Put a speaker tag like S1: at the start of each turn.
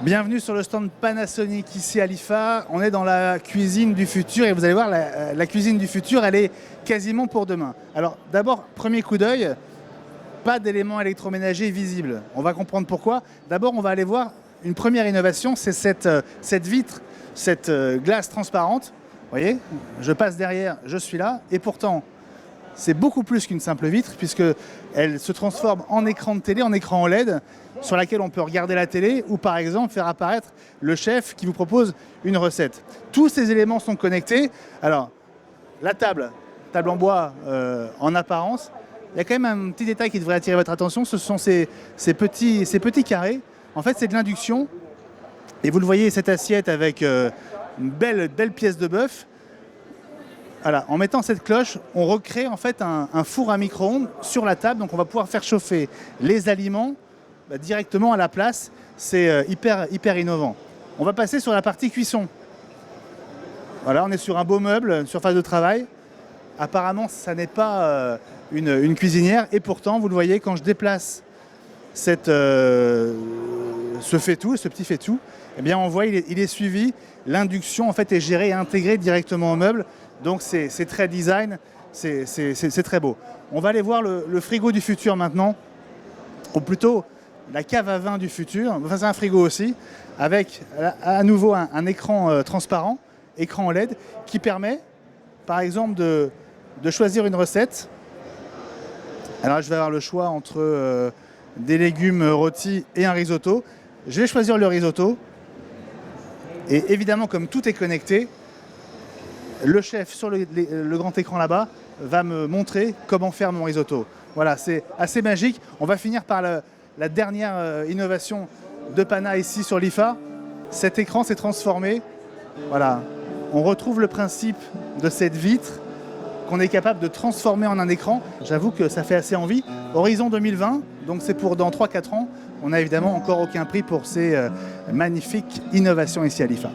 S1: Bienvenue sur le stand Panasonic ici à l'IFA. On est dans la cuisine du futur et vous allez voir, la cuisine du futur, elle est quasiment pour demain. Alors d'abord, premier coup d'œil, pas d'éléments électroménagers visibles. On va comprendre pourquoi. D'abord, on va aller voir une première innovation, c'est cette vitre, cette glace transparente. Vous voyez, je passe derrière, je suis là, et pourtant, c'est beaucoup plus qu'une simple vitre, puisqu'elle se transforme en écran de télé, en écran OLED, sur laquelle on peut regarder la télé ou par exemple faire apparaître le chef qui vous propose une recette. Tous ces éléments sont connectés. Alors, la table en bois en apparence, il y a quand même un petit détail qui devrait attirer votre attention, ce sont ces petits carrés. En fait, c'est de l'induction. Et vous le voyez, cette assiette avec une belle pièce de bœuf. Voilà, en mettant cette cloche, on recrée en fait un four à micro-ondes sur la table. Donc on va pouvoir faire chauffer les aliments directement à la place. C'est hyper innovant. On va passer sur la partie cuisson. Voilà, on est sur un beau meuble, une surface de travail. Apparemment, ça n'est pas une cuisinière. Et pourtant, vous le voyez, quand je déplace ce petit fait-tout, eh bien, on voit il est suivi. L'induction en fait est gérée et intégrée directement au meuble. Donc c'est très design, c'est très beau. On va aller voir le frigo du futur maintenant, ou plutôt la cave à vin du futur. Enfin, c'est un frigo aussi, avec à nouveau un écran transparent, écran OLED, qui permet par exemple de choisir une recette. Alors je vais avoir le choix entre des légumes rôtis et un risotto. Je vais choisir le risotto. Et évidemment, comme tout est connecté, le chef sur le grand écran là-bas va me montrer comment faire mon risotto. Voilà, c'est assez magique. On va finir par la dernière innovation de Pana ici sur l'IFA. Cet écran s'est transformé. Voilà, on retrouve le principe de cette vitre qu'on est capable de transformer en un écran. J'avoue que ça fait assez envie. Horizon 2020, donc c'est pour dans 3-4 ans. On n'a évidemment encore aucun prix pour ces magnifiques innovations ici à l'IFA.